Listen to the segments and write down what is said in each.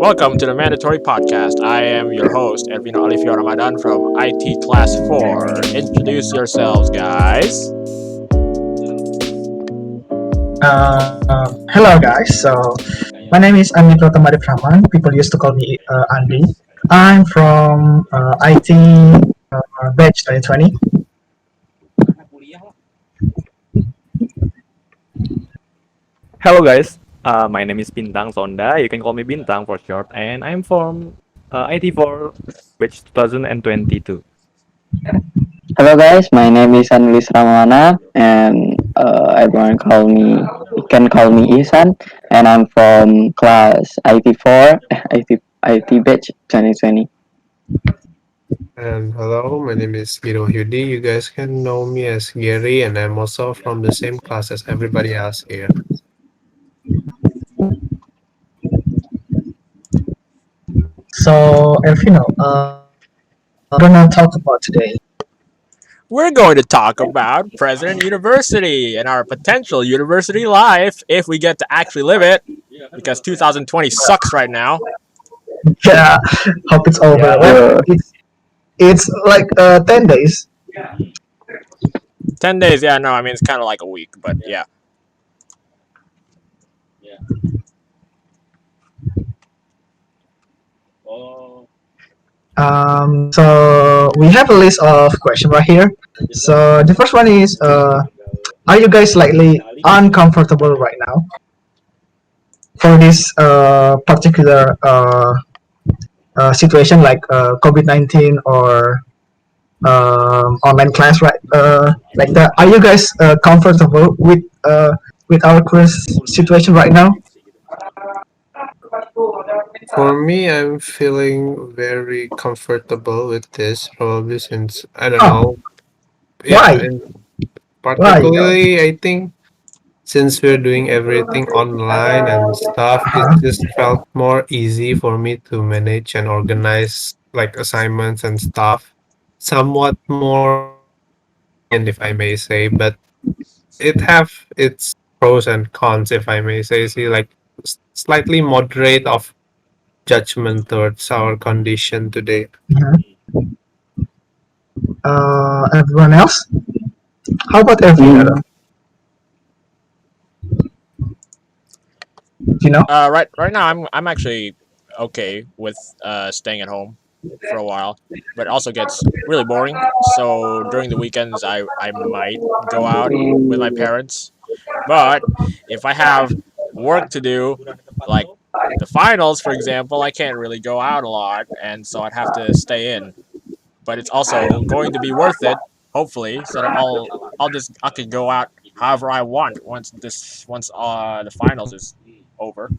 Welcome to the Mandatory Podcast. I am your host, Ervino Alifio Ramadan from IT Class 4. Introduce yourselves, guys. Hello guys. My name is Andi Pratama Rahman. People used to call me Andi. I'm from IT batch 2020. Hello guys, my name is Bintang Sonda. You can call me Bintang for short, and I'm from IT4 batch 2022. Hello guys, my name is Ihsanulisra Maulana and everyone can call me Ihsan, and I'm from class IT4 IT batch 2020. And hello, my name is Wahyudi. You guys can know me as Gary, and I'm also from the same class as everybody else here. So Ervino, we're gonna talk about today. We're going to talk about President University and our potential university life if we get to actually live it, because 2020 sucks right now. Yeah, hope it's over. Yeah. Well, it's like 10 days. 10 days, yeah, no, I mean, it's kind of like a week, but yeah. So we have a list of questions right here. So the first one is, are you guys slightly uncomfortable right now for this particular situation like COVID-19 or online class, right? Like that. Are you guys comfortable with our current situation right now? For me, I'm feeling very comfortable with this, probably since I don't Oh, know. Yeah, why? and Why? particularly, I think since we're doing everything online and stuff, it just felt more easy for me to manage and organize like assignments and stuff. Somewhat more convenient, if I may say, but it have its pros and cons, if I may say. See, like slightly moderate of judgment towards our condition today. Mhm. Everyone else? How about Ervino? Mm, Do you know? Right now, I'm actually okay with staying at home for a while, but it also gets really boring. So during the weekends, I might go out with my parents. But if I have work to do, like the finals, for example, I can't really go out a lot, and so I'd have to stay in. But it's also going to be worth it, hopefully, so that I can go out however I want once the finals is over.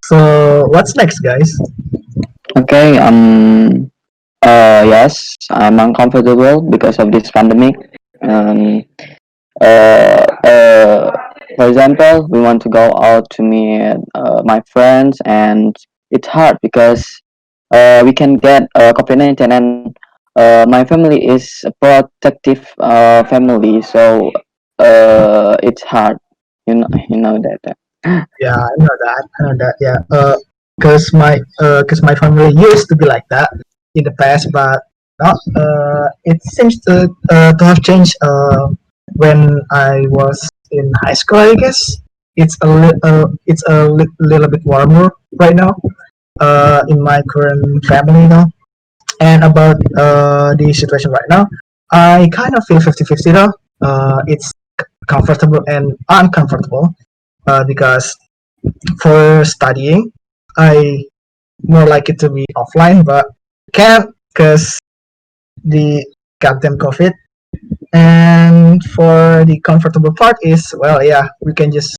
So what's next, guys? okay, yes, I'm uncomfortable because of this pandemic. Um, uh, uh, for example, we want to go out to meet my friends, and it's hard because we can get COVID-19, and my family is a protective family, so it's hard. You know that. Yeah, I know that. I know that. Yeah. Cause my family used to be like that in the past, but not. It seems to have changed. When I was in high school, I guess it's a little bit warmer right now. In my current family now, and about the situation right now, I kind of feel 50-50 though. It's comfortable and uncomfortable because for studying, I more like it to be offline, but can't because the goddamn COVID. And for the comfortable part is, well, yeah, we can just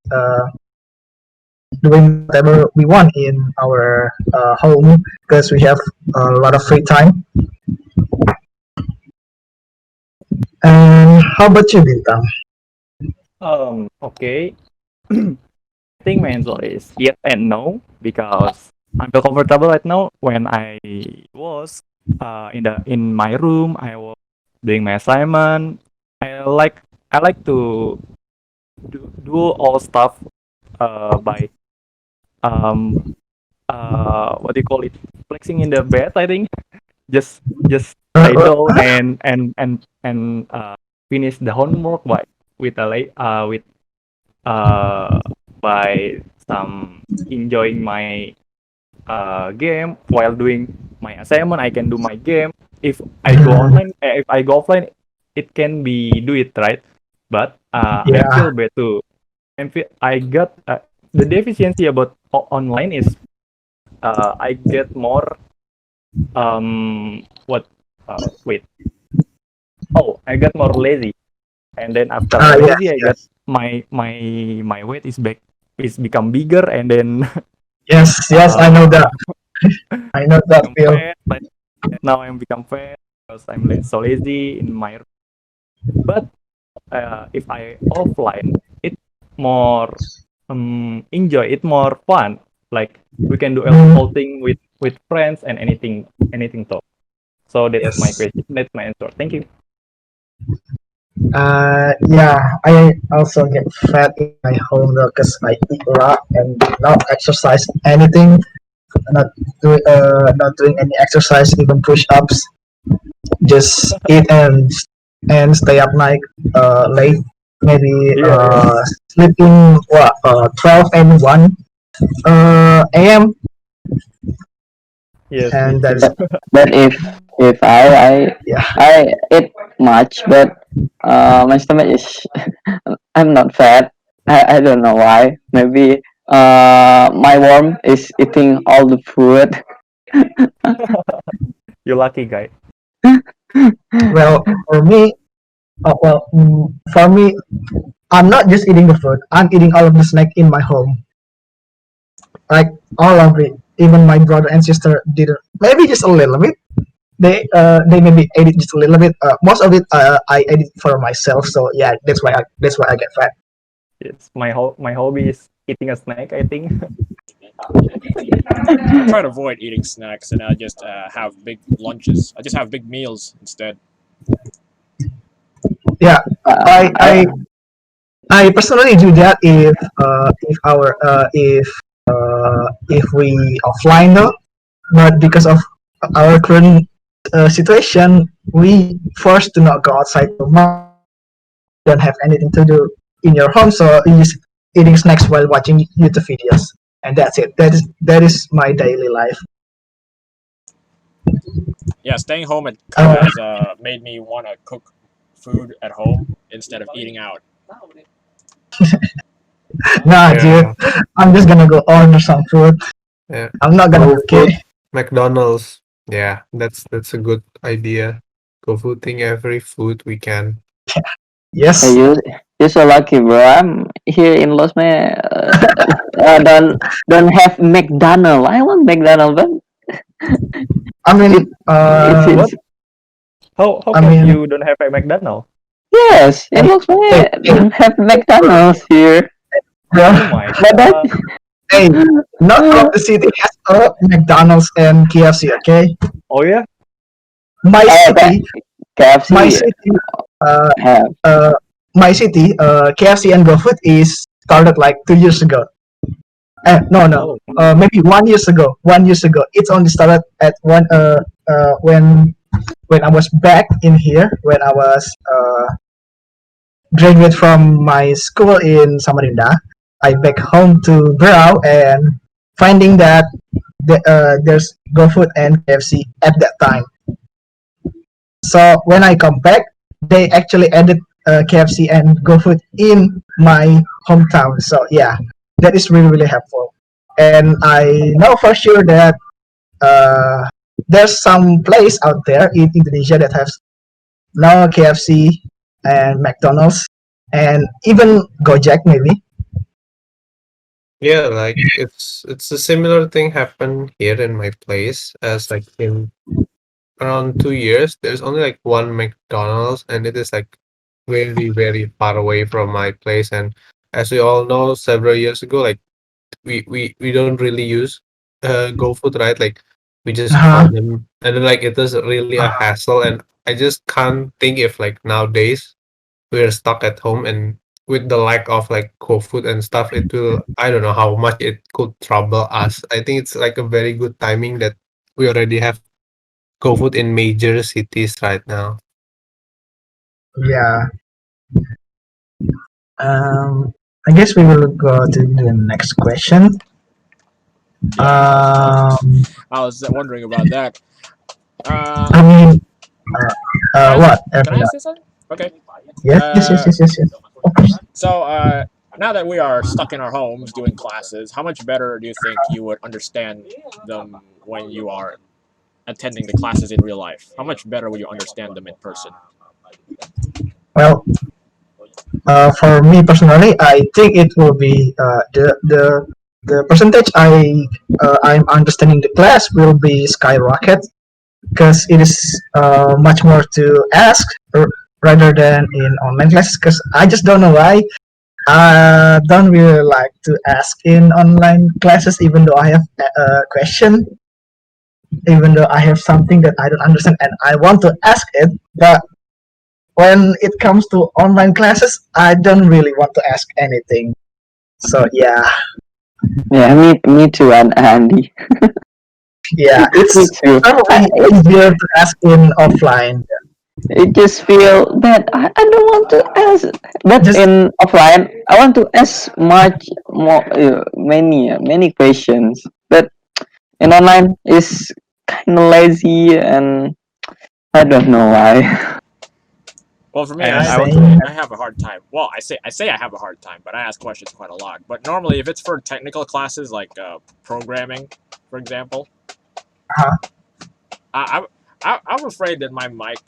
doing whatever we want in our home because we have a lot of free time. And how about you, Bintang? Okay. think my answer is yes and no because I feel comfortable right now. When I was in my room, I was doing my assignment. I like I like to do all stuff by um what do you call it, flexing in the bed. I think just lay down and finish the homework with by some enjoying my game while doing my assignment. I can do my game. If I go online, if I go offline, it can be do it right. But I Yeah. feel bad too. I got the deficiency about online is I get more what wait, oh, I got more lazy, and then after I Yes, lazy, I got yes, my weight is become bigger, and then yes, yes. I know uh that. I know that become feel. fat. Like now I'm become fat because I'm so lazy in my. But if I offline, it more enjoy. It more fun. Like we can do all Mm, thing with friends and anything talk. So that's my yes. question. That's my answer. Thank you. Yeah. I also get fat in my home though, because I eat a lot and not exercise anything. Not doing any exercise, even push ups. Just eat and stay up night late. Maybe Yeah, yeah. sleeping 12 and 1 a.m. Yes, me And too. that's But if yeah. I eat much, but my stomach is I'm not fat. I don't know why. Maybe my worm is eating all the food. You lucky guy. Well, for me, for me, I'm not just eating the food. I'm eating all of the snack in my home, like all of it. Even my brother and sister didn't. Maybe just a little bit. They maybe ate it just a little bit. Most of it I ate it for myself. So yeah, that's why I get fat. Yes, my hobby is eating a snack. I think. I try to avoid eating snacks and I just have big lunches. I just have big meals instead. Yeah, Uh, I I I I personally do that if we offline though, but because of our current situation, we forced to not go outside too much. Don't have anything to do in your home, so you just eating snacks while watching YouTube videos, and that's it. That is my daily life. Yeah, staying home Uh, has made me want to cook food at home instead of eating out. nah, dude, Yeah, I'm just gonna go order some food. yeah. I'm not gonna Go cook food, it. McDonald's. Yeah, that's a good idea. Go fooding every food we can. Hey, Yes, you're so lucky, bro. I'm here in Los Me. Don't have McDonald. I want McDonald, but I it mean, it's What? it's How I come mean, you don't have a McDonald's? yes, in hey, Los hey, Me hey, don't have bro, McDonald's here. bro. Oh my But that god. Hey, not all of the city has a McDonald's and KFC. Okay, Oh yeah. my that city, my KFC city, uh, have. KFC and GoFood is started like 2 years ago. No, no, Oh. maybe 1 years ago. 1 years ago, it's only started at when I was back in here when I was graduate from my school in Samarinda. I back home to Brau and finding that there's GoFood and KFC at that time. So when I come back, they actually added KFC and GoFood in my hometown. So yeah, that is really helpful. And I know for sure that uh, there's some place out there in Indonesia that has no KFC and McDonald's and even Gojek maybe. Yeah, like it's a similar thing happened here in my place as like in around 2 years, there's only like one McDonald's, and it is like very, very far away from my place. And as we all know, several years ago, like we don't really use GoFood, right? Like we just Uh-huh. call them, and then like it is really a hassle, and I just can't think if like nowadays we're stuck at home and with the lack of like GoFood and stuff, it will, I don't know how much it could trouble us. I think it's like a very good timing that we already have GoFood in major cities right now. Yeah. I guess we will go to the next question. Yeah, Um, I was wondering about that. I mean, Can I what? can I Ervino? ask this one? Okay. Yes, yes, yes, Uh, yes, yes, yes. Of course. so now that we are stuck in our homes doing classes, how much better do you think you would understand them when you are attending the classes in real life? How much better would you understand them in person? Well, for me personally, I think it will be the percentage I'm understanding the class will be skyrocket because it is much more to ask rather than in online classes. Because I just don't know why I don't really like to ask in online classes, even though I have a question, even though I have something that I don't understand and I want to ask it, but when it comes to online classes, I don't really want to ask anything. So yeah, Yeah, me too, and Andy. yeah, Me it's too. probably easier to ask in offline. It just feel that I don't want to ask. But Just in offline, I want to ask much more, many questions. But in online, is kind of lazy, and I don't know why. Well, for me, And I I want same. to I have a hard time. Well, I say I have a hard time, but I ask questions quite a lot. But normally, if it's for technical classes like programming, for example, Uh-huh. I, I'm afraid that my mic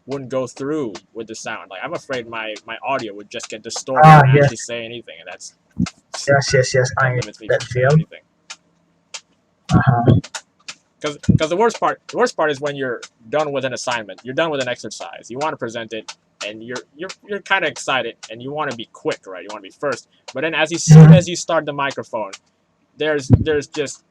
wouldn't go through with the sound. Like I'm afraid my audio would just get distorted Ah, when I yes, actually say anything, and yes, yes, yes. that I limits me that from saying feel. anything. Uh-huh. Because the worst part is when you're done with an assignment, you're done with an exercise, you want to present it, and you're kind of excited, and you want to be quick, right? You want to be first, but then as soon Mhm. as you start the microphone, there's just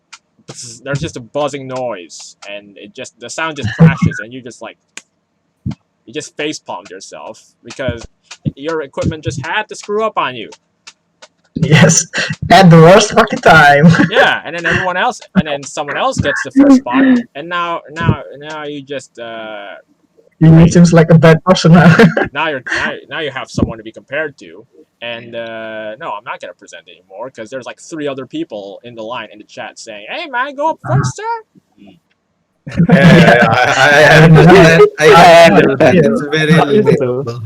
a buzzing noise, and the sound just crashes, and you just face palmed yourself because your equipment just had to screw up on you. Yes, at the worst fucking time. Yeah, and then someone else gets the first spot, and now you just He wait. seems like a bad person. Now you have someone to be compared to, and no, I'm not gonna present anymore because there's like three other people in the line in the chat saying, "Hey man, go up first, sir." Yeah, I understand. I I can feel that. understand. It's very it's too. relatable.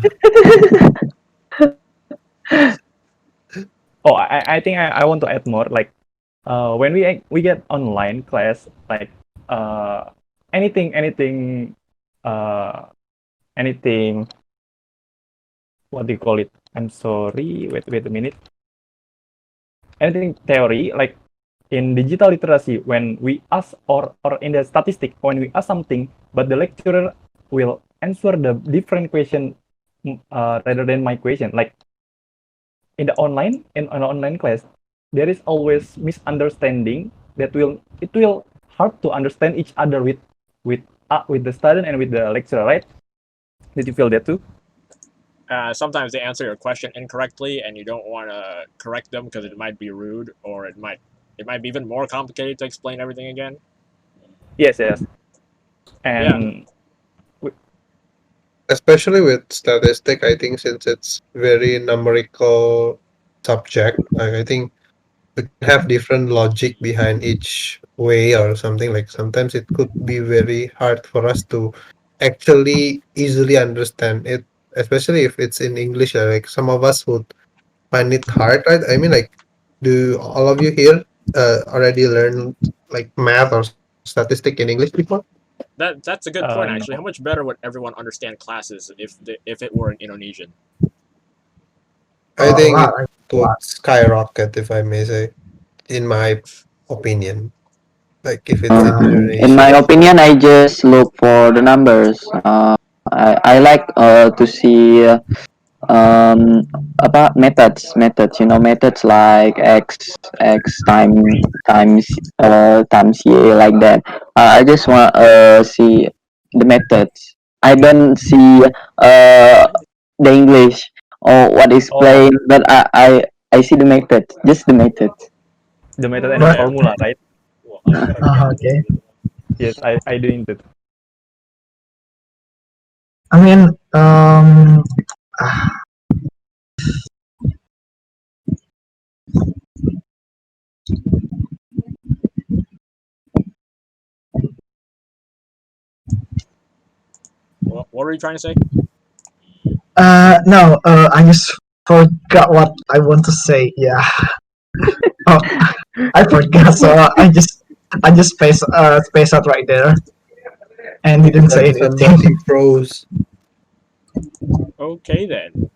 Oh, I think I want to add more. Like, when we get online class, like, uh, anything, uh, anything. What do you call it? I'm sorry. Wait a minute. Anything theory, like in digital literacy, when we ask, or in the statistic, when we ask something, but the lecturer will answer the different question, rather than my question. Like in an online class, there is always misunderstanding that it will hard to understand each other with the student and with the lecturer, right? Did you feel that too? Sometimes they answer your question incorrectly, and you don't want to correct them because it might be rude, or it might be even more complicated to explain everything again. Yes. Yeah, And Especially with statistic, I think since it's very numerical subject, like I think we can have different logic behind each way or something. Like sometimes it could be very hard for us to actually easily understand it, especially if it's in English. Like some of us would find it hard, right? I mean, like, do all of you here already learn like math or statistic in English before? that's a good point actually. How no. much better would everyone understand classes if it were in Indonesian? I A think lot, it a would lot. skyrocket, if I may say, in my opinion. Like if it's in In my Indonesian. opinion, I just look for the numbers. I like to see About methods, methods like x times y, like that. I just want see the methods. I don't see the English or what is Oh, playing, but I see the methods, just the methods. the method and the But Yeah. formula, right? okay. Yes, I doing that. I mean, What were you trying to say? no. I just forgot what I want to say. Yeah. Oh, I forgot. So I just space out right there and didn't say Let anything. somebody froze. Okay then.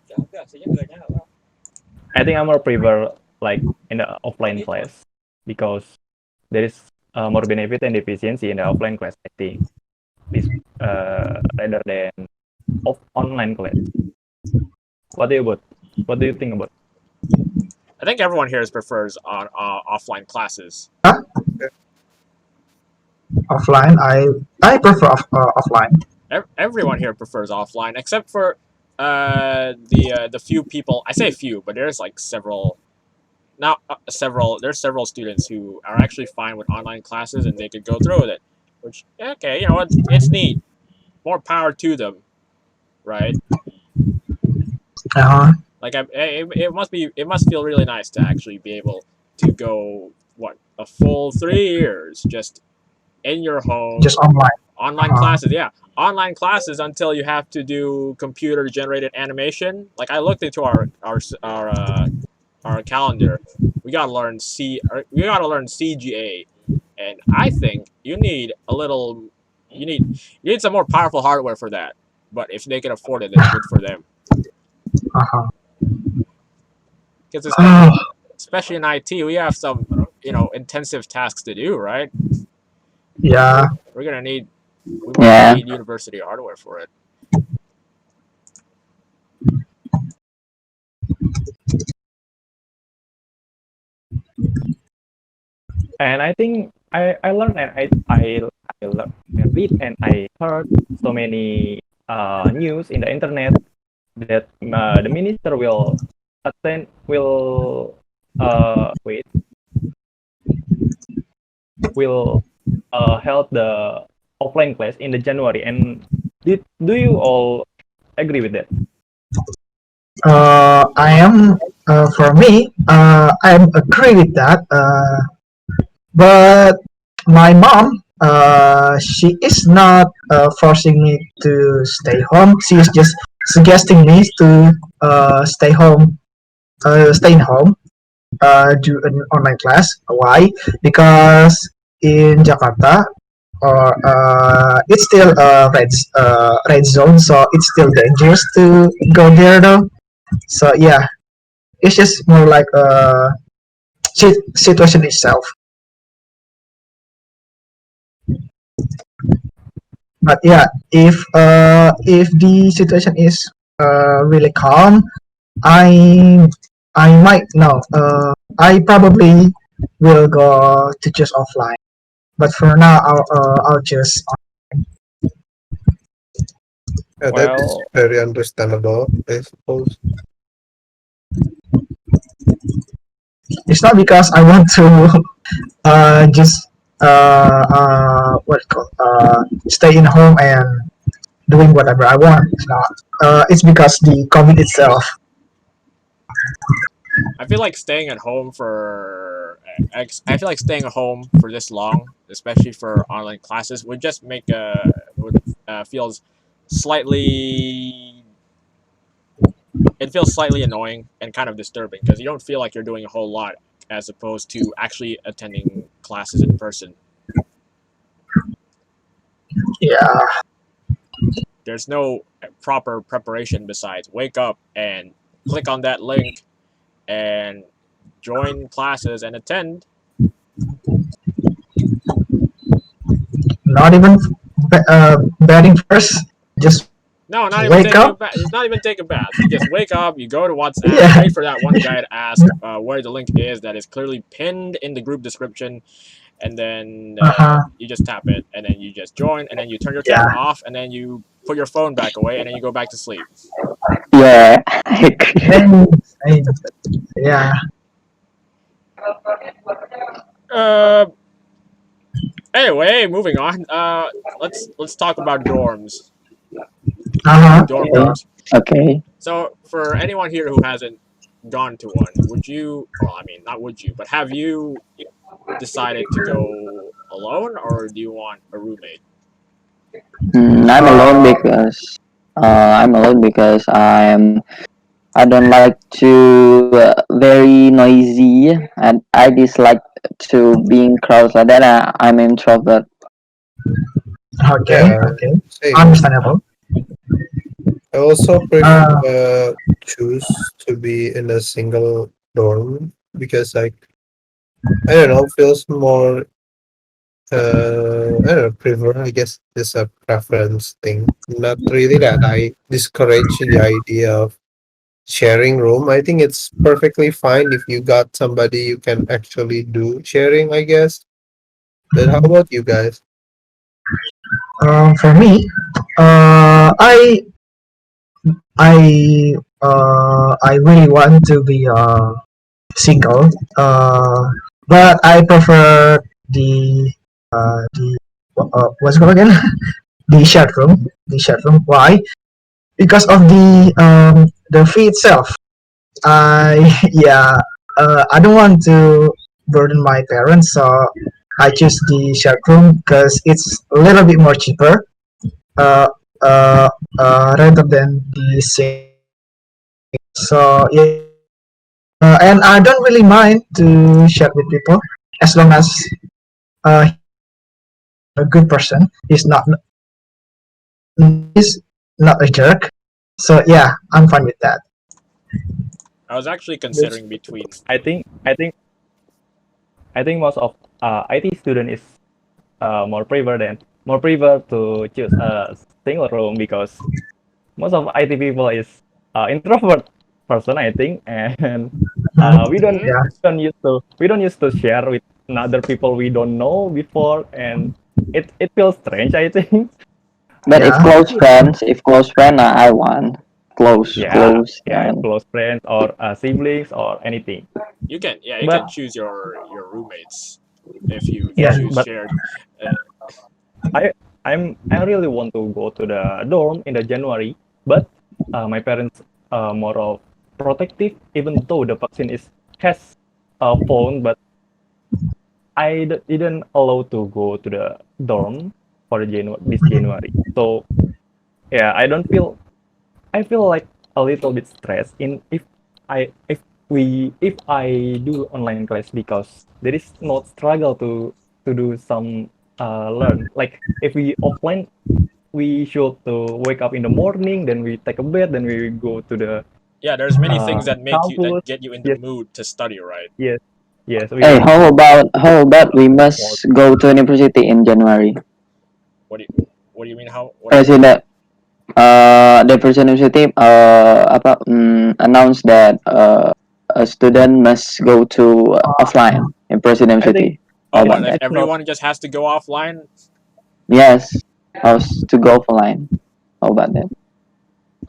I think I more prefer like in the offline class because there is more benefit and efficiency in the offline class. I think this rather than online class. What do you about? What do you think about? I think everyone here prefers on offline classes. Offline. I prefer offline. Everyone here prefers offline, except for the few people. I say few, but there's like several. Not several. There's several students who are actually fine with online classes and they could go through with it. Which okay, you know what? It's neat. More power to them, right? Uh-huh. Like it must feel really nice to actually be able to go a full 3 years just in your home, Just online. online Uh-huh. classes. Yeah, online classes until you have to do computer generated animation. Like I looked into our calendar. We gotta learn CGA, and I think you need a little. You need some more powerful hardware for that. But if they can afford it, then good for them. Uh-huh. Because Oh, especially in IT, we have some intensive tasks to do, right? yeah. We're gonna need we might Yeah. need university hardware for it. And I think I learned and I read and I heard so many news in the internet that the minister will wait will held the offline class in the January. And do you all agree with that? I am for me. I agree with that. But my mom, she is not forcing me to stay home. She is just suggesting me to stay home, stay in home, do an online class. Why? Because in Jakarta, or it's still red zone, so it's still dangerous to go there though. So yeah, it's just more like situation itself. But yeah, if the situation is really calm, I I might no. I probably will go to just offline. But for now, I'll just. Yeah, that's Well, very understandable, I suppose. It's not because I want to just what it called stay in home and doing whatever I want. It's not. It's because the COVID itself. I feel like staying at home for I feel like staying at home for this long, especially for online classes, would just make would feels slightly it feels slightly annoying and kind of disturbing because you don't feel like you're doing a whole lot as opposed to actually attending classes in person. Yeah, There's no proper preparation besides wake up and click on that link and join classes and attend. not even betting first. Just No, not even Wake taking a up. bath. It's not even take a bath. You just wake up, you go to WhatsApp, Yeah. wait for that one guy to ask where the link is that is clearly pinned in the group description, and then Uh-huh. you just tap it, and then you just join, and then you turn your Yeah. camera off, and then you put your phone back away, and then you go back to sleep. Yeah, I agree. And yeah. Uh, anyway, moving on. Let's talk about dorms. Uh-huh. Dorm Okay. rooms. Okay. So, for anyone here who hasn't gone to one, would you? Well, I mean, not would you, but have you decided to go alone, or do you want a roommate? I'm alone Uh, because I don't like to very noisy, and I dislike to being crowds like that. I'm introvert. okay. Yeah, Okay. same. Understandable. I also Uh, choose to be in a single dorm because like I don't know, feels more I don't know, prefer, I guess it's a preference thing. Not really that I discourage the idea of sharing room. I think it's perfectly fine if you got somebody you can actually do sharing, I guess. But how about you guys? for me, I really want to be single. But I prefer the what's it called again? The shared room. The shared room. Why? Because of the fee itself. I yeah. I don't want to burden my parents, so I choose the shared room because it's a little bit more cheaper. Uh, rather than the single. So yeah, and I don't really mind to share with people as long as a good person. He's not a jerk. So yeah, I'm fine with that. I was actually That's considering between. I think I think I think most of IT student is more prefer to choose a single room because most of IT people is introvert person, I think, and Mhm. Mhm. Yeah, we don't used to share with other people we don't know before, and it feels strange, I think. But yeah, if close friend, I want Yeah, close yeah, friend. close friends or siblings or anything. You But can choose your roommates if you yeah. choose but shared. Uh, I I really want to go to the dorm in the January, but my parents are more of protective, even though the vaccine is has a phone, but didn't allow to go to the dorm for this January. So yeah, I feel like a little bit stressed in if I do online class because there is no struggle to do some learn. Like if we offline, we should to wake up in the morning, then we take a bath, then we go to the yeah, there's many things that make you campus. that get you in the Yes, mood to study, right? yes, yes. We Hey, don't need to how about we more. must go to university in January? What do what do you mean? What do you mean? President the Persian University announced that a student must go to offline in Persian I think University. How Oh, it's what? about If that? it's not. everyone just has to go offline? Yes, house to go offline. How about that?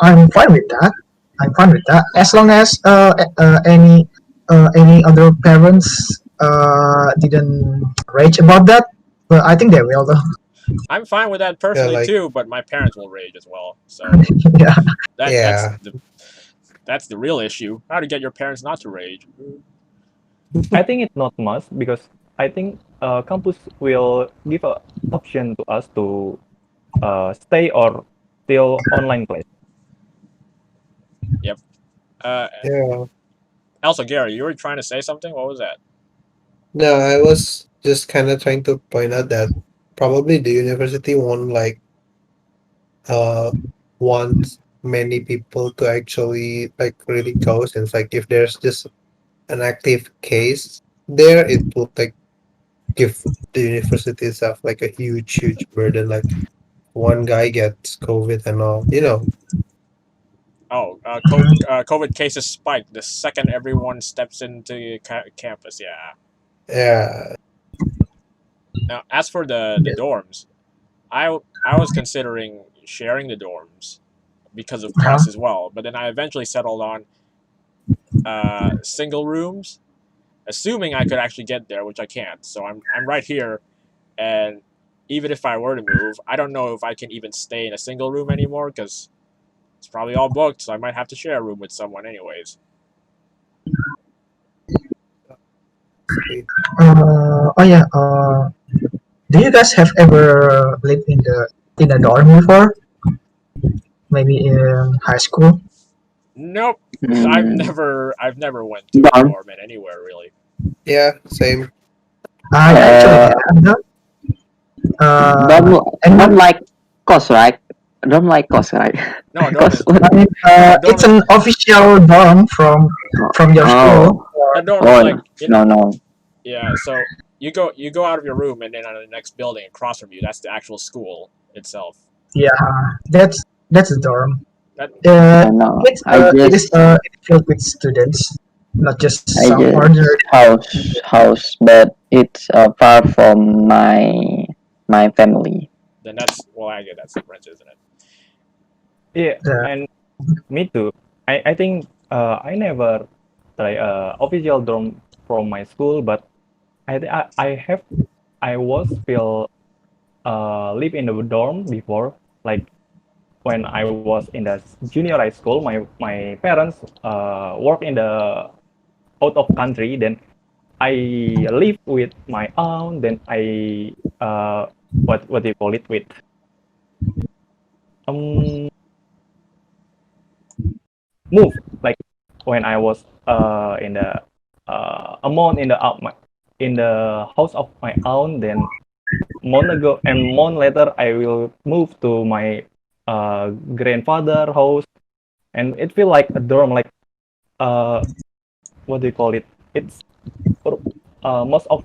I'm fine with that. I'm fine with that as long as any other parents didn't rage about that. But I think they will though. I'm fine with that yeah, personally like too, but my parents will rage as well. So Yeah. that yeah. that's the real issue. How to get your parents not to rage? I think it's not must because I think campus will give a option to us to stay or still online class. Yep. Uh, Yeah. also, Gary, you were trying to say something. What was that? No, I was just kind of trying to point out that probably the university won't like uh want many people to actually like really go, since like if there's just an active case there, it would like give the university itself like a huge burden. Like one guy gets COVID and all. You know. Oh, COVID cases spiked the second everyone steps into campus. Yeah. Yeah. Now, as for the dorms, I was considering sharing the dorms because of Uh-huh. cost as well, but then I eventually settled on single rooms, assuming I could actually get there, which I can't. So I'm right here, and even if I were to move, I don't know if I can even stay in a single room anymore because it's probably all booked. So I might have to share a room with someone, anyways. Sweet. Oh yeah. Do you guys have ever lived in a dorm before? Maybe in high school? Nope, Mm, I've never went to a dorm. dorm in anywhere really. Yeah. Same. I actually Uh, have. don't And don't like cost, right? Don't like cost, right? No, a dorm Cost is what? I mean, no a dorm it's is an official dorm from your school. Oh, a dorm is oh like no no. yeah. So you go out of your room and then on the next building across from you, that's the actual school itself. Yeah, that's a dorm. That No. It is filled with students, not just I some just ordinary. house, but it's far from my family. then that's well, I get that's different, isn't it? Yeah, Uh, and me too. I think I never try official dorm from my school, but I was feel live in the dorm before, like when I was in the junior high school. My parents work in the out of country. Then I live with my aunt. Then I what do you call it, with um move, like when I was in the a month in the house of my aunt. Then month ago and month later I will move to my grandfather house, and it feel like a dorm, like uh what do you call it, it's most of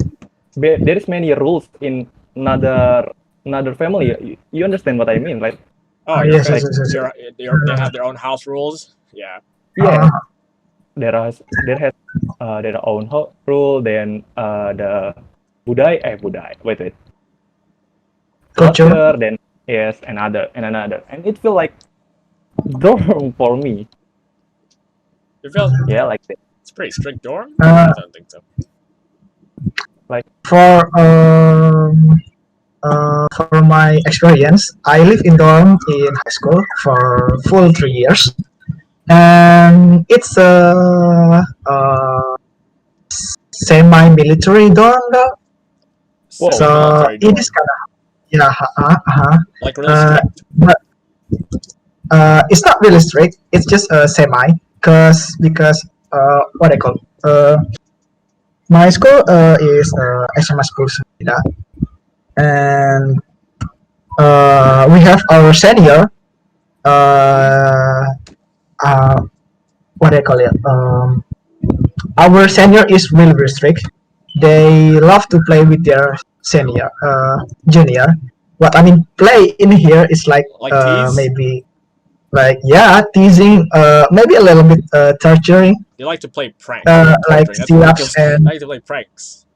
there is many rules in another family. You understand what I mean, right? Oh, your yes, yes, fa- Like, yes, yes. they have their own house rules. Yeah. yeah, Uh, there has their own rule. Then the wait, Culture. culture. Then yes, another, and it feel like dorm for me. It feels Yeah, like that. it's a pretty strict dorm. Uh, I don't think so. Like, for for my experience, I live in dorm in high school for full 3 years, and it's a semi-military dorm though. whoa. So Semi-military it is dorm, kind of yeah, like really uh, strict. but it's not really strict. It's just a semi, because what I call my school is SMA school Sonda, and we have our senior uh, uh, what I call it. Our senior is really strict. They love to play with their junior. What I mean, play in here is like Like tease. maybe like yeah, teasing, maybe a little bit torturing, They like to play prank, not like torturing. That's sit-ups ridiculous. They and like to play pranks.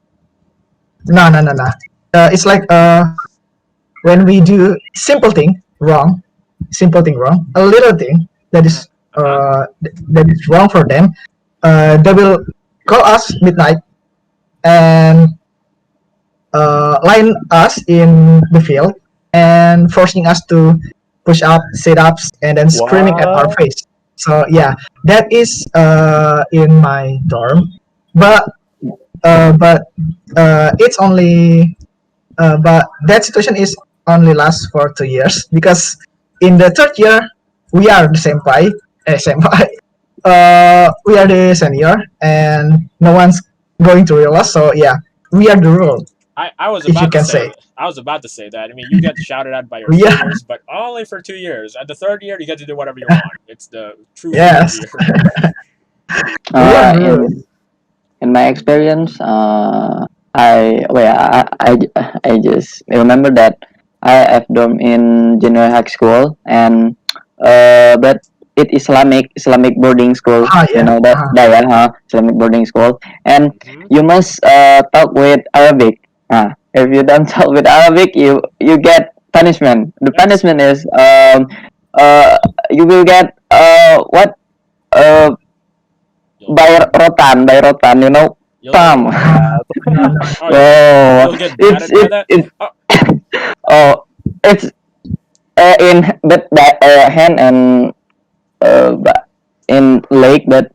no. It's like when we do simple thing wrong, a little thing Uh-huh. that is wrong for them, they will call us midnight and line us in the field and forcing us to push up, sit ups, and then screaming at our Wow. face. So yeah, that is in my dorm, but but it's only but that situation is only lasts for 2 years because in the third year we are the senpai. We are the senior and no one's going to realize. So yeah, we are the rule, I was if you about to can say say. that. I was about to say that. I mean, you get shouted at by your Yeah. seniors, but only for 2 years. At the third year, you get to do whatever you want. It's the true freedom Yes. here. We are the rule. In my experience, I just remember that have dorm in junior high school, and but it Islamic boarding school. Ah, You yeah. know that one, huh? Islamic boarding school, and Hmm. you must talk with Arabic. If you don't talk with Arabic, you get punishment. The That's punishment is uh you will get what uh you'll by rotan, you know, you'll palm. Yeah. oh Oh, you'll get it's battered by it that. it Oh, oh it's in but hand and but in leg, but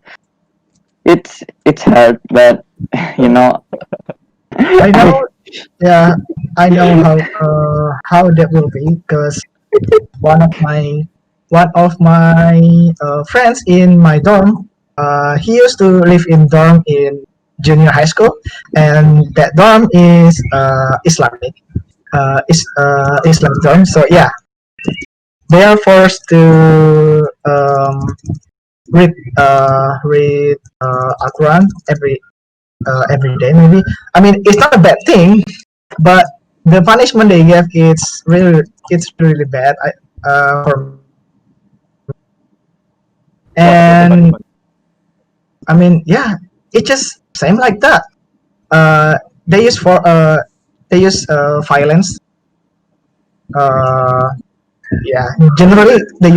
it's hard, but you know. I know. Yeah, I know how that will be because one of my friends in my dorm, he used to live in dorm in junior high school, and that dorm is Islamic dorm. So yeah, they are forced to read Al Quran every day. Maybe I mean it's not a bad thing, but the punishment they gave it's really bad. For me, What's the and punishment? I mean yeah, it just same like that. Uh, they use for violence. Uh, yeah, generally they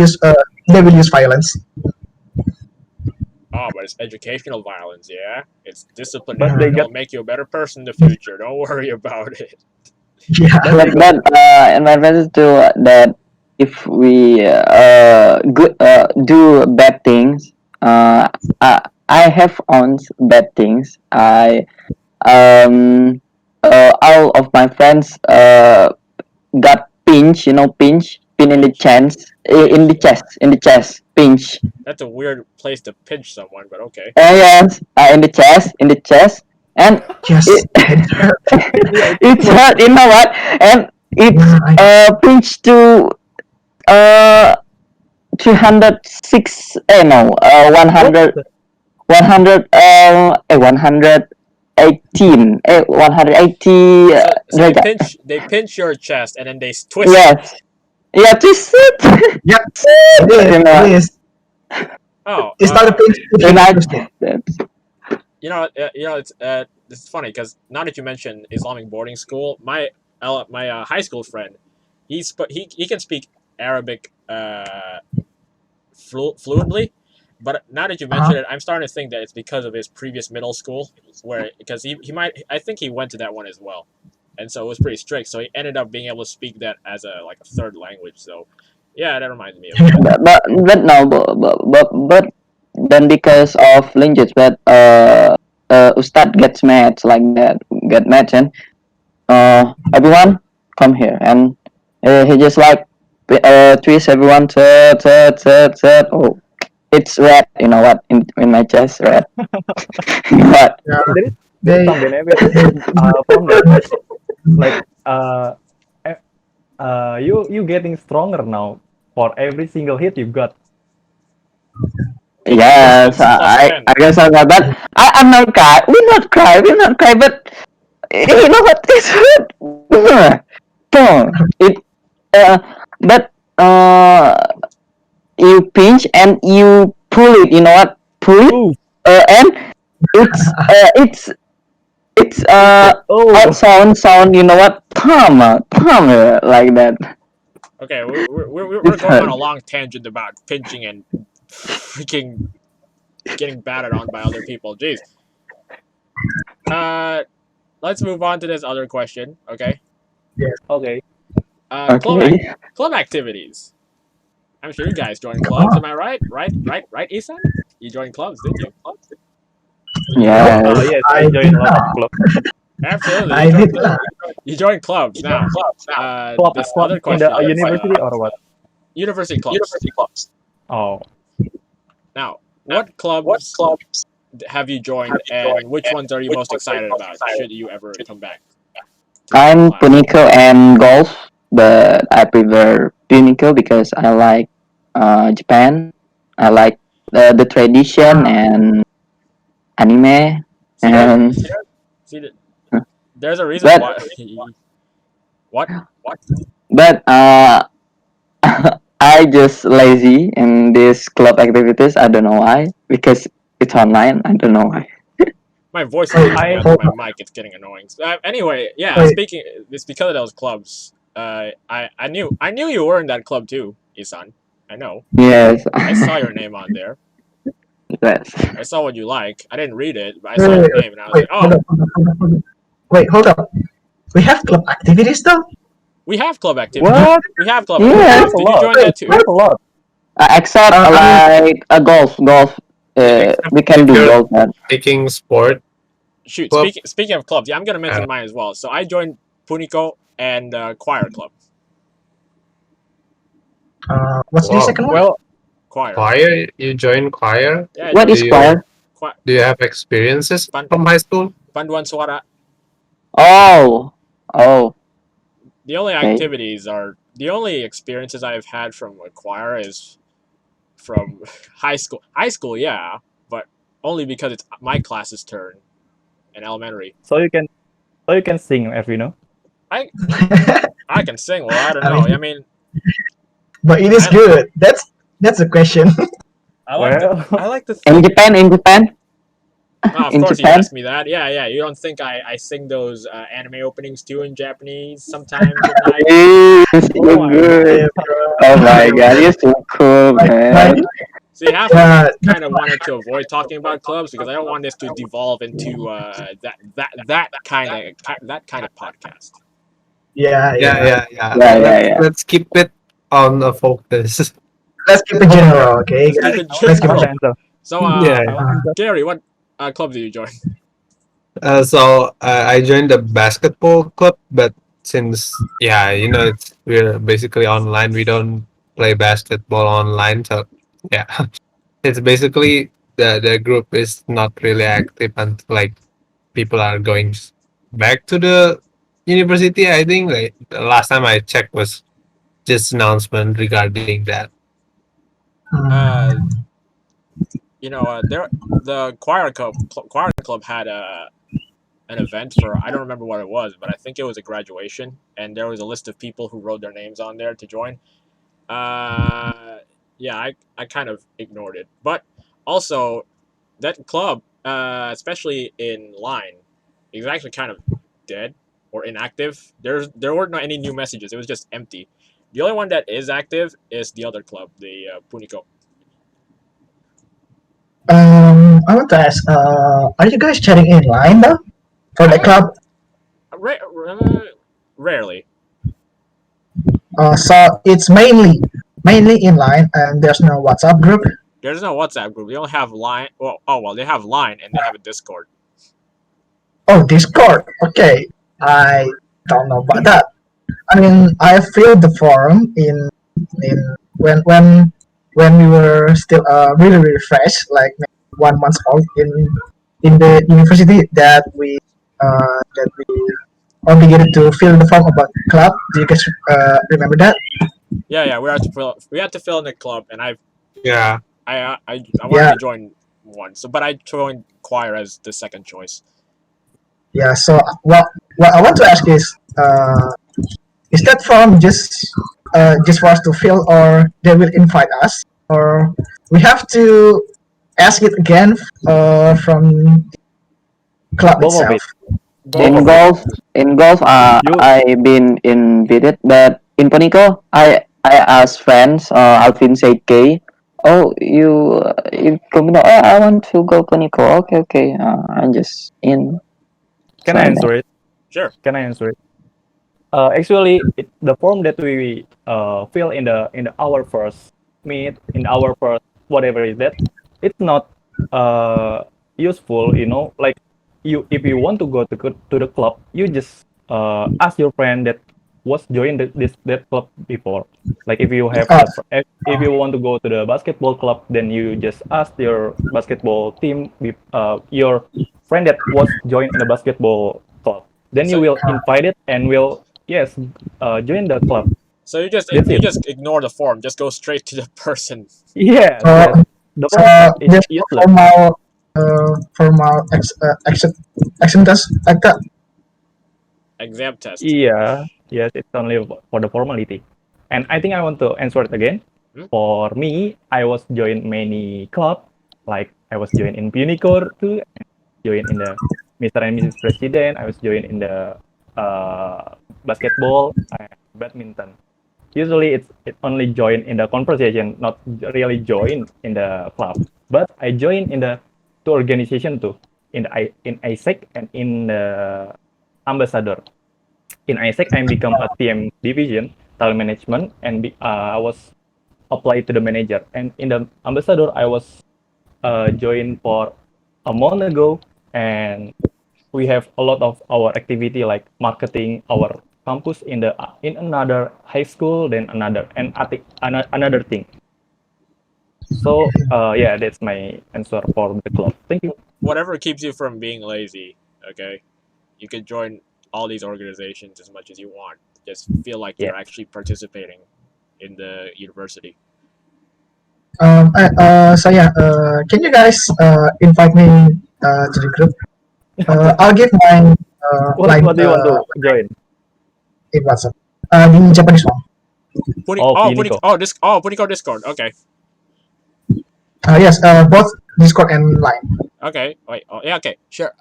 will use violence. oh, but it's educational violence. Yeah, it's But disciplinary. they It'll got make you a better person in the future. Don't worry about it. Yeah, but they got And my advice to that if we do bad things, I have owned bad things. I all of my friends got pinch, you know, pin in the Pinch, chest, pinch. in the chest, pinch. That's a weird place to pinch someone, but okay. Yes, in the chest, and yes, it it's hurt. yeah, it's it's worth hurt. You know what? And it's Yeah, I know. pinch to uh 306 no what 100 the 100 118 180 So derajat. they pinch your chest and then they twist it. Yes, yeah, twist it. Yep, it is. You It know, is. Oh, It's not a pinch if you you know, twist it. it's this is funny because now that you mentioned Islamic boarding school, my high school friend, he can speak Arabic fluently, but now that you Uh huh. mention it, I'm starting to think that it's because of his previous middle school, where because he might I think he went to that one as well, and so it was pretty strict. So he ended up being able to speak that as a like a third language. So yeah, that reminds me of that. but no, but then because of language, but Ustad gets mad like that, get mad, and everyone come here, and he just like twist everyone, oh, it's red, you know what, in my chest, red. What? Yeah, there is they some benefit they from that. Like eh, you getting stronger now for every single hit you got. Yes, It's a plus I 10. guess I got that. I'm not cry. We're not cry, but you know what? It's hurt. Boom. It uh, but you pinch and you pull it. You know what? Pull it. Ooh, And it's oh, out sound. You know what? Palm like that. Okay, we're It's going on hurt. a long tangent about pinching and freaking getting batted on by other people. Jeez. Uh, let's move on to this other question. Okay. okay. Okay. Club activities. I'm sure you guys join clubs. oh, Am I right? Right, Isan? You joined clubs, didn't you? nope, Yes. Yes, I I joined did a lot of not. club. Absolutely. I did not. You join clubs now. This Club other in the question is university or what? university clubs. Oh, Now, what clubs have you joined, and which ones are you most excited about? Should you ever come back to the I'm class? Punico and golf, but I prefer Punico because I like Japan. I like the tradition Ah, and anime, See there, and see there's a reason but why. What? but I just lazy in these club activities. I don't know why. Because it's online. I don't know why. My voice is getting I- under my mic. It's getting annoying. Anyway, yeah. Wait. Speaking, it's because of those clubs. I knew you were in that club too, Isan. I know. Yes. I saw your name on there. Yes. I saw what you like. I didn't read it, but I saw your name and I was Wait, like, hold oh, up, hold up, hold up, hold up. Wait, hold up. We have club activities though. we have club activities. What? We have club Yeah. activities. Did you join that too? That's a lot. Except like a golf. We can If do you're golf. But taking sport Shoot. club, Speaking of clubs, yeah, I'm gonna mention mine as well. So I joined Puniko and choir club. What's the wow, second one? Well, Choir. choir. You join choir. Yeah, I what joined is Do you- choir? Do you have experiences Pan- from high school? Panduan Suara. Oh. The only Okay. activities are the only experiences I've had from a choir is from high school. High school, yeah, but only because it's my class's turn in elementary. so you can sing, Ervino. I can sing. Well, I don't I know. mean- I mean, But it is I- good. That's the question. I like Well, I like to In think. Japan. Of in course, you Japan? asked me that. Yeah. You don't think I sing those anime openings too in Japanese sometimes at night? Yes, Oh you're my good. Oh my god, you're so cool, man. See, half of me kind of wanted to avoid talking about clubs because I don't want this to devolve into that kind of podcast. Yeah. Yeah. Yeah. Let's keep it on a focus. Let's keep it general, okay? Let's keep it Let's keep I want general. to answer. So, Yeah. I want to answer. Gary, what club did you join? So I joined the basketball club, but since we're basically online, we don't play basketball online. So yeah, it's basically the group is not really active until like people are going back to the university. I think like the last time I checked was just announcement regarding that. Uh, there the choir club had an event for I don't remember what it was, but I think it was a graduation, and there was a list of people who wrote their names on there to join. Yeah, I kind of ignored it, but also that club, especially in line, is actually kind of dead or inactive. There weren't any new messages. It was just empty. The only one that is active is the other club, the Puniko. I want to ask, are you guys chatting in line though for the club? Rarely. So it's mainly in line, and there's no WhatsApp group. There's no WhatsApp group. They only have line. Well, they have line and they have a Discord. Oh, Discord. Okay, I don't know about that. I mean, I filled the forum in when we were still really fresh, like maybe 1 month old in the university that we obligated to fill the form about club. Do you guys remember that? Yeah. We had to fill in the club, and Yeah. I wanted to join one. So, but I joined choir as the second choice. Yeah. So what I want to ask is that form just for us to fill, or they will invite us, or we have to ask it again from club Both of itself? it. In golf, You- I've been invited, but in Ponico, I asked friends, Alvin said, "K, oh you come to, oh I want to go Ponico, okay, I'm just in." Can I So, answer it? Sure. Can I answer it? Actually, the form that we fill in the our first meet, in our first whatever is that, it's not useful. Like if you want to go to the club, you just ask your friend that was joined that club before. Like if you have if you want to go to the basketball club, then you just ask your basketball team with your friend that was joined in the basketball club. Then you will invite it and will join the club. So you just That's it. ignore the form. Just go straight to the person. Yes, So, yes. The so form is there's useless. formal acceptance like that. Exam test. Yeah, Yes, it's only for the formality. And I think I want to answer it again. Hmm? For me, I was joined many club, like I was joined in Punicore too, joined in the Mr. and Mrs. President. I was joined in the basketball and badminton. Usually, it only join in the conversation, not really join in the club. But I join in the two organization too, in ISEC and in the ambassador. In ISEC, I become a TM division, talent management, and I was applied to the manager. And in the ambassador, I was joined for a month ago, and we have a lot of our activity like marketing our campus in another high school, then another thing. So yeah, that's my answer for the club. Thank you. Whatever keeps you from being lazy, okay? You can join all these organizations as much as you want. Just feel like Yeah. you're actually participating in the university. So yeah, can you guys invite me to the group? I'll give my What do you want to join? in WhatsApp. The Japanese one. Punico. Punico Discord. Okay. Yes, both Discord and Line. Okay. Wait. Oh, yeah. Okay. Sure.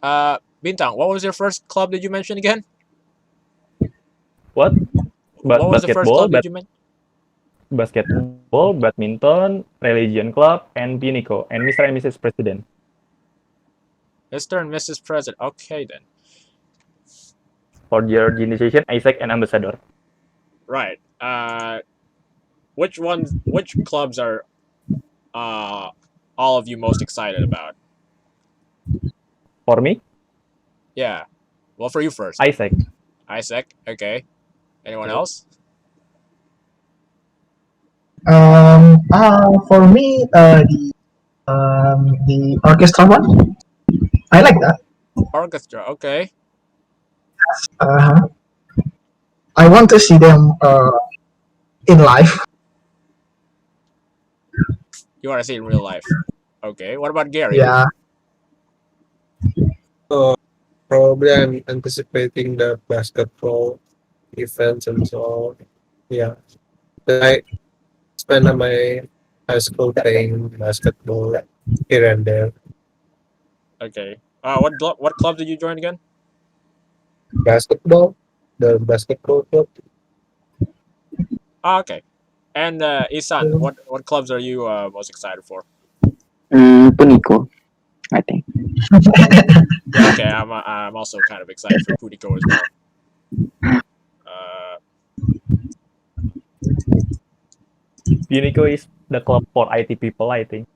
Bintang, what was your first club that you mentioned again? What? What was the first Basketball, club that you mentioned? basketball, badminton, religion club, and Punico, and Mr. and Mrs. President. Mr. and Mrs. President. Okay then. For your organization, ISEC and ambassador. Right. Which ones? Which clubs are all of you most excited about? For me, Yeah. Well, for you first. ISEC. Isaac. Okay. Anyone Okay. else? For me, the orchestra one. I like that. Orchestra. Okay. Uh, I want to see them in live. You want to see it in real life. Okay. What about Gary? Yeah. So probably I'm anticipating the basketball events and so on. Yeah. I spent my high school playing basketball here and there. Okay. What club did you join again? Basketball, the basketball club. Okay. And Isan, what clubs are you most excited for? Punico, I think. Yeah. Okay. I'm also kind of excited for Punico as well. Uh, Punico is the club for IT people, I think,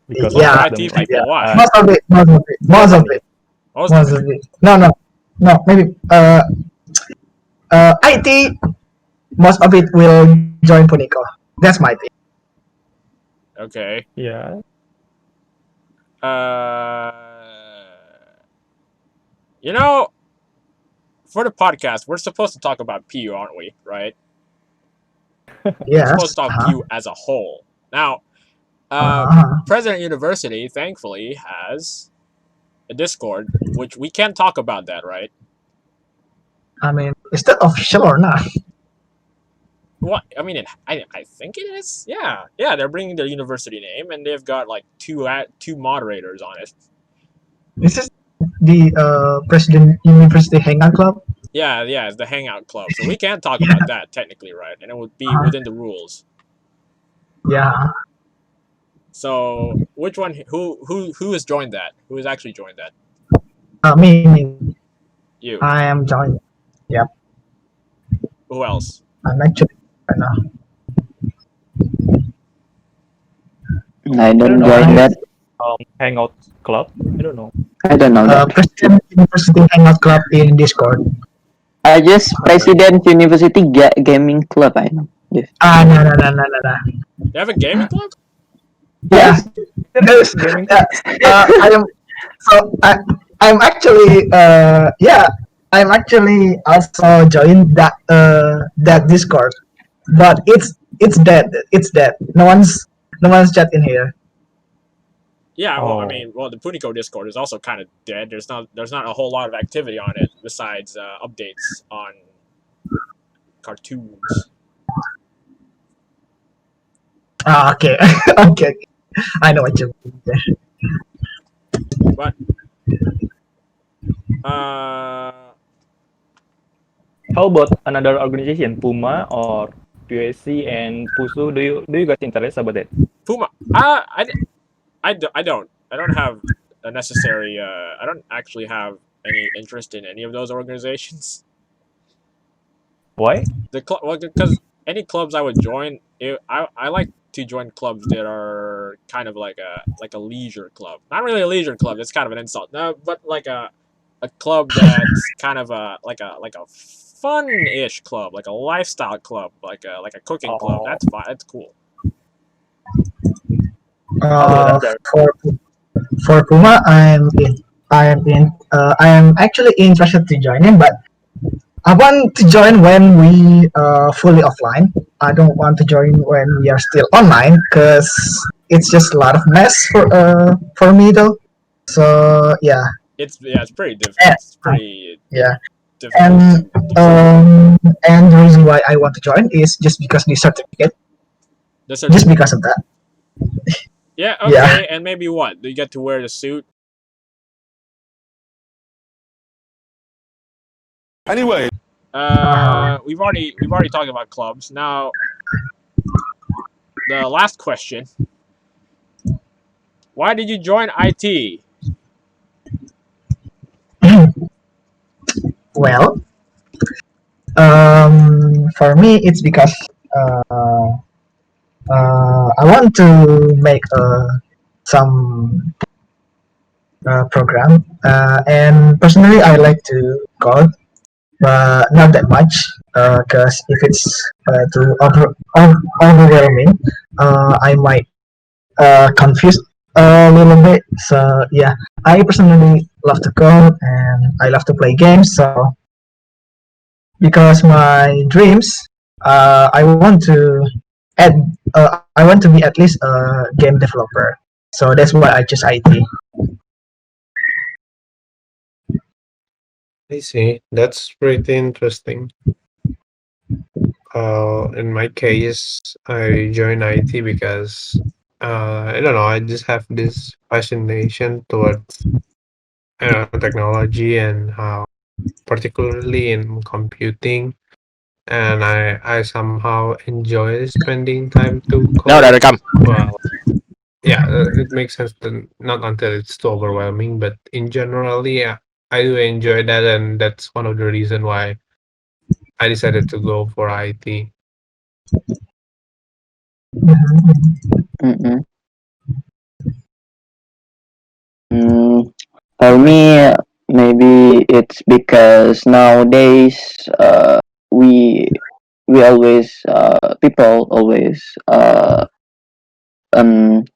because club most for Yeah. of IT them like people. Why? Most of it. Most of it. Most of it. Most Most of of it. it. No. Maybe IT. Most of it will join Punico. That's my thing. Okay. yeah. You know, for the podcast, we're supposed to talk about PU, aren't we? Right? We're Yes. supposed to talk PU as a whole. Now, Uh-huh. President University, thankfully, has a Discord, which we can't talk about that, right? I mean, is that official or not? What I mean, I think it is. Yeah, yeah. They're bringing their university name, and they've got like two moderators on it. This is the President University Hangout Club. Yeah, yeah. It's the Hangout Club, so we can talk about that technically, right? And it would be Uh-huh. within the rules. Yeah. So, which one? Who has joined that? Who has actually joined that? Me. You. I am joining. Who else? I'm actually right now. I don't know. join that. Hangout club. I don't know. I don't know that. President University Hangout Club in Discord. I just President University Gaming Club. I know. Yes. No. You have a gaming club? Yeah. There's, Gaming I am. So I'm actually. I'm actually also joined that Discord, but it's dead. It's dead. No one's chat in here. Yeah. Well, I Oh. mean, the Punico Discord is also kind of dead. There's not a whole lot of activity on it besides updates on cartoons. Okay, okay, I know what you mean. But uh, How about another organization, Puma or PSC and Pusu? Do you guys interested about it? Puma. I don't have a necessary. I don't actually have any interest in any of those organizations. Why? Well, because any clubs I would join, I like to join clubs that are kind of like a leisure club. Not really a leisure club. It's kind of an insult. No, but like a club that's kind of a fun-ish club, like a lifestyle club, like a cooking club. Oh, That's fine. That's cool. how about Uh, other? for for Puma, I am actually interested to join in, but I want to join when we fully offline. I don't want to join when we are still online because it's just a lot of mess for me though. So yeah, It's pretty Eh, it's pretty yeah, difficult and to join. and the reason why I want to join is just because the certificate, The just certificate. because of that. Yeah. Yeah. Okay. And maybe what? Do you get to wear the suit? Anyway, We've already talked about clubs. Now the last question: why did you join IT? Well, for me, it's because I want to make some program, and personally, I like to code, but not that much. Because if it's too overwhelming, I might confuse a little bit. So yeah, I personally love to code and I love to play games. So because my dreams, I want to add, I want to be at least a game developer. So that's why I choose IT. I see. That's pretty interesting. In my case, I joined IT because I don't know. I just have this fascination towards technology and how, particularly in computing, and I somehow enjoy spending time to No, there code. they come. Well, yeah, it makes sense. Not until it's too overwhelming, but in general, yeah, I do enjoy that, and that's one of the reason why I decided to go for IT. Mhm. Mm-mm. Mm, for me, maybe it's because nowadays we we always people always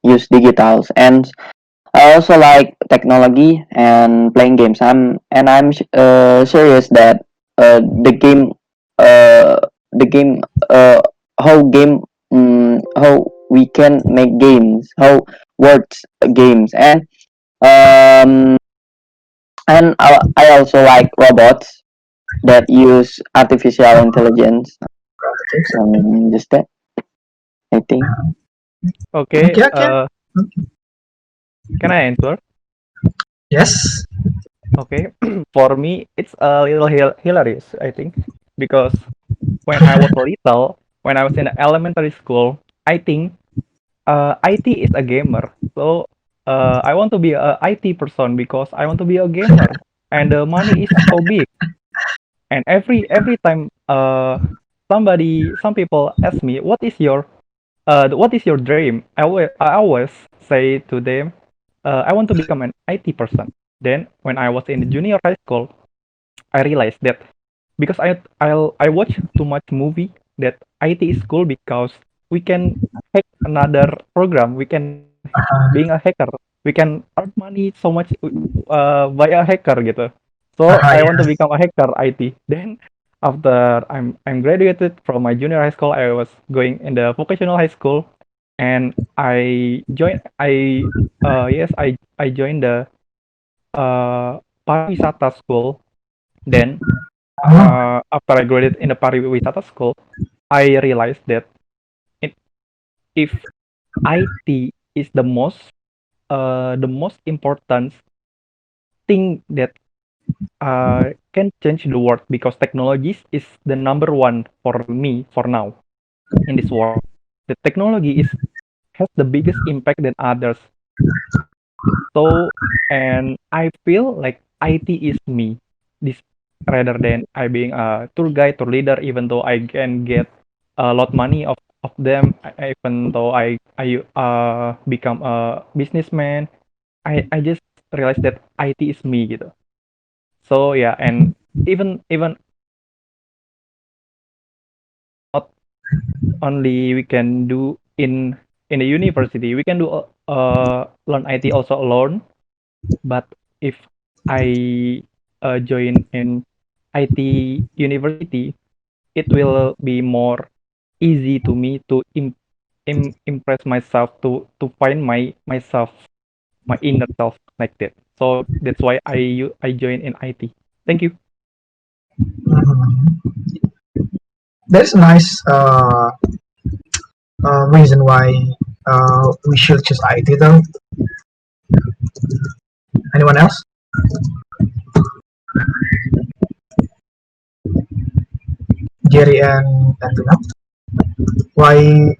use digitals, and I also like technology and playing games. I'm serious that the game uh the game how game how we can make games, how works games, um I also like robots that use artificial intelligence. Just that, I think. Okay. Okay, okay. Can I answer? Yes. Okay. For me, it's a little hilarious, I think, because when I was little, when I was in elementary school, I think IT is a gamer. So I want to be a IT person because I want to be a gamer, and the money is so big. And every time some people ask me, what is your dream? I always say to them, I want to become an IT person. Then when I was in the junior high school, I realized that because I watch too much movie that IT is cool because we can hack another program. We can being a hacker. We can earn money so much by a hacker gitu. So I want to Yes. become a hacker IT. Then after I'm graduated from my junior high school, I was going in the vocational high school, and I joined the pariwisata school. Then after I graduated in the pariwisata school, I realized that it, if IT is the most important thing that can change the world, because technologies is the number one for me for now in this world. The technology is has the biggest impact than others. So, and I feel like IT is me, this rather than I being a tour guide, tour leader. Even though I can get a lot money of them, even though I become a businessman, I just realized that IT is me gitu. So yeah, and even not only we can do in the university, we can do learn IT also alone. But if I join in IT university, it will be more easy to me to impress myself, to find myself, my inner self, like that. So that's why I join in IT. Thank you. Mhm. That's a nice reason why we should choose IT though. Anyone else? Jerry and Antonio? Why?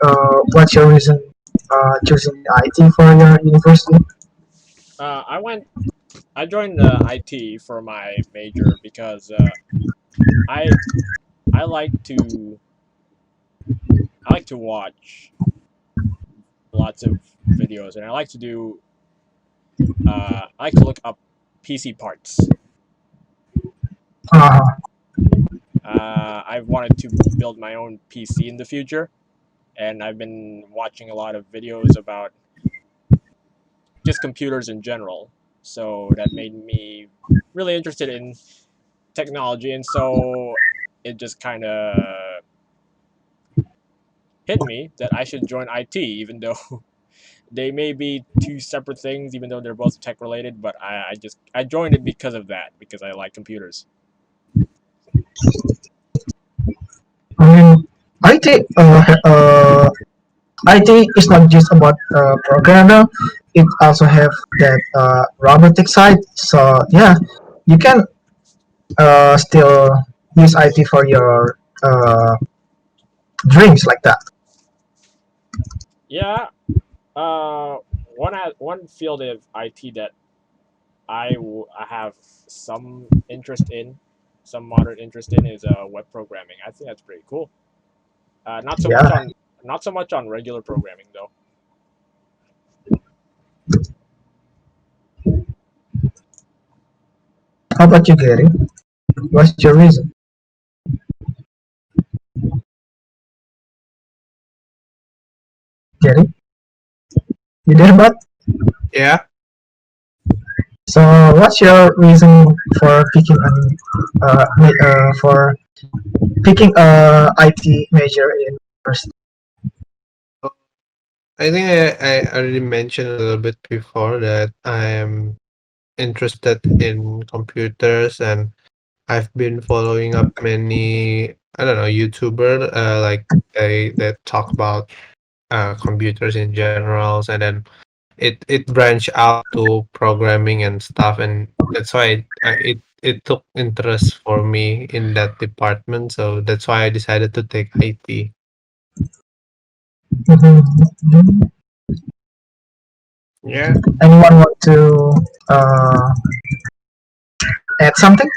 What's your reason choosing IT for your university? Uh, I went. I joined IT for my major because I I like to I like to watch lots of videos, and I like to do. I like to look up PC parts. Uh, I've wanted to build my own PC in the future, and I've been watching a lot of videos about just computers in general. So that made me really interested in technology, and so it just kind of hit me that I should join IT, even though they may be two separate things, even though they're both tech related. But I joined it because of that, because I like computers. I mean, IT. IT is not just about programmer. It also have that robotic side. So yeah, you can still use IT for your dreams like that. Yeah. One field of IT that I have some interest in, some moderate interest in, is web programming. I think that's pretty cool. Not so much Yeah. on not so much on regular programming though. How about you, Gary? What's your reason, Gary? You there, bud? Yeah. So, what's your reason for picking for picking a IT major in first? I think I already mentioned a little bit before that I am interested in computers, and I've been following up many, I don't know, YouTuber, like they talk about computers in general, and then it branched out to programming and stuff, and that's why it took interest for me in that department. So that's why I decided to take IT. Mhm. Yeah. Anyone want to add something?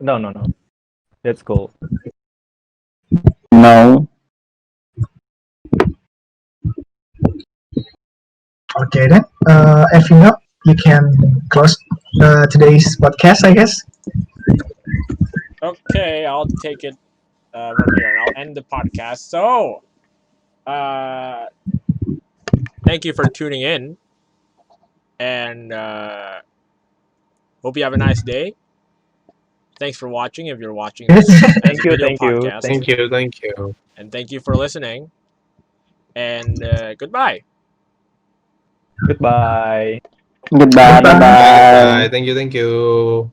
No, no, no. That's cool. No. Okay then. Ervino, you can close today's podcast, I guess. Okay, I'll take it from here, and I'll end the podcast. So, uh, thank you for tuning in, and hope you have a nice day. Thanks for watching if you're watching this as a Thank you, video thank you, podcast, thank Thank you. you. Thank you. and thank you for listening. And goodbye. Goodbye. Goodbye. Bye Goodbye. Bye bye. bye. Thank you. Thank you.